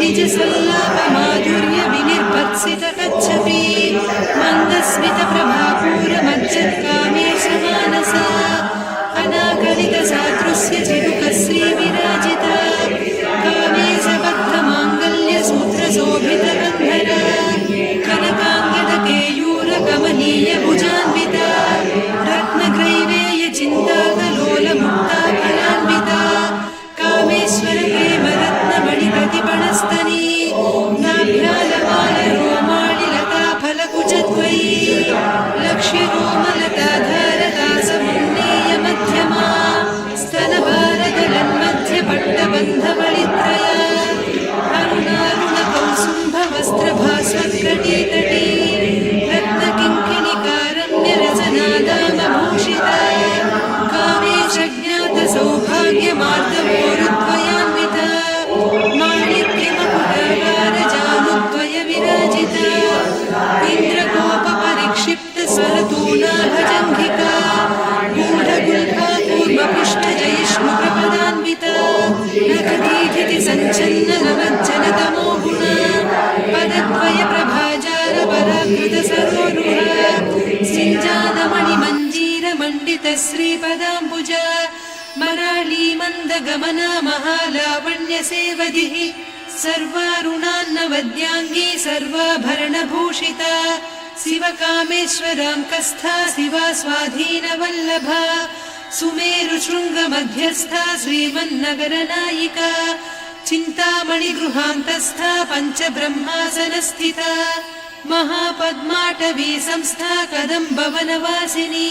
निज सल्लाप माधुर्य विनिर्भत्सित कच्छपि मन्दस्मित प्रभापूर मज्जत् कामेश मानसा अनाकलित सादृश्य चिरुकश्री विराजिता कामेश बद्ध माङ्गल्य सूत्र शोभित गन्धरा कनकाङ्गद केयूर कमनीय भुजान्विता रत्नग्रैवेय चिन्ताकलोल मुक्ता फलान्विता कामेश्वर प्रेम रत्नमणि प्रतिपणस्तनी नाभ्यालमाल रोमाणि लता फलकुचद्वयी लक्ष्य रोमलता धारता समुन्नेय मध्यमा स्तनभारदलन्मध्य पट्टबन्धवलित्रया अरुणारुण कौसुम्भ वस्त्रभास्वत्कटीतटी रत्नकिङ्किणिकारण्य रसनादामभूषिता कामेश ज्ञात सौभाग्यमार्दवोरुद्वयान्विता माणिक्यमकुटाकार जानुद्वय विराजिता इन्द्रकोपपरिक्षिप्त स्वरतूना भजङ्घिका गूढगुल्फा कूर्मपुष्टजयिष्णु प्रपदान्विता नखदीधिति सञ्चन्न नवज्जनतमो गुणा पदद्वय प्रभाजाल पराकृत सरोरुहा सिञ्जानमणिमञ्जीर मण्डित श्रीपदाम्बुजा मराळी मन्दगमना महालावण्य सेवधिः सर्वारुणान्नवद्याङ्गी सर्वाभरणभूषिता शिवकामेश्वराङ्कस्था शिवा स्वाधीनवल्लभा सुमेरुशृङ्गमध्यस्था श्रीमन्नगरनायिका चिन्तामणिगृहान्तस्था पञ्चब्रह्मासनस्थिता महापद्माटवी संस्था कदम्बवनवासिनी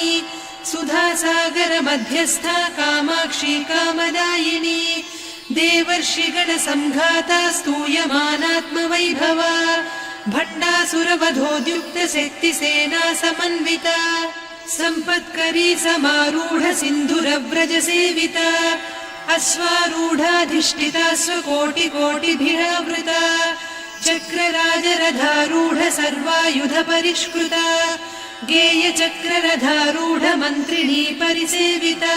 सुधासागर मध्यस्था कामाक्षी कामदायिनी देवर्षिगणसंघाता स्तूयमानात्मवैभवा भण्डासुरवधोद्युक्त शक्तिसेना समन्विता सम्पत्करी समारूढ सिन्धुरव्रज सेविता अश्वारूढाधिष्ठिता स्वकोटिकोटिभिरावृता चक्रराजरथारूढ सर्वायुध परिष्कृता गेयचक्ररथारूढ मन्त्रिणी परिसेविता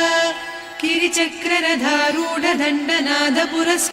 किरिचक्ररथारूढ दण्डनाद पुरस्कृता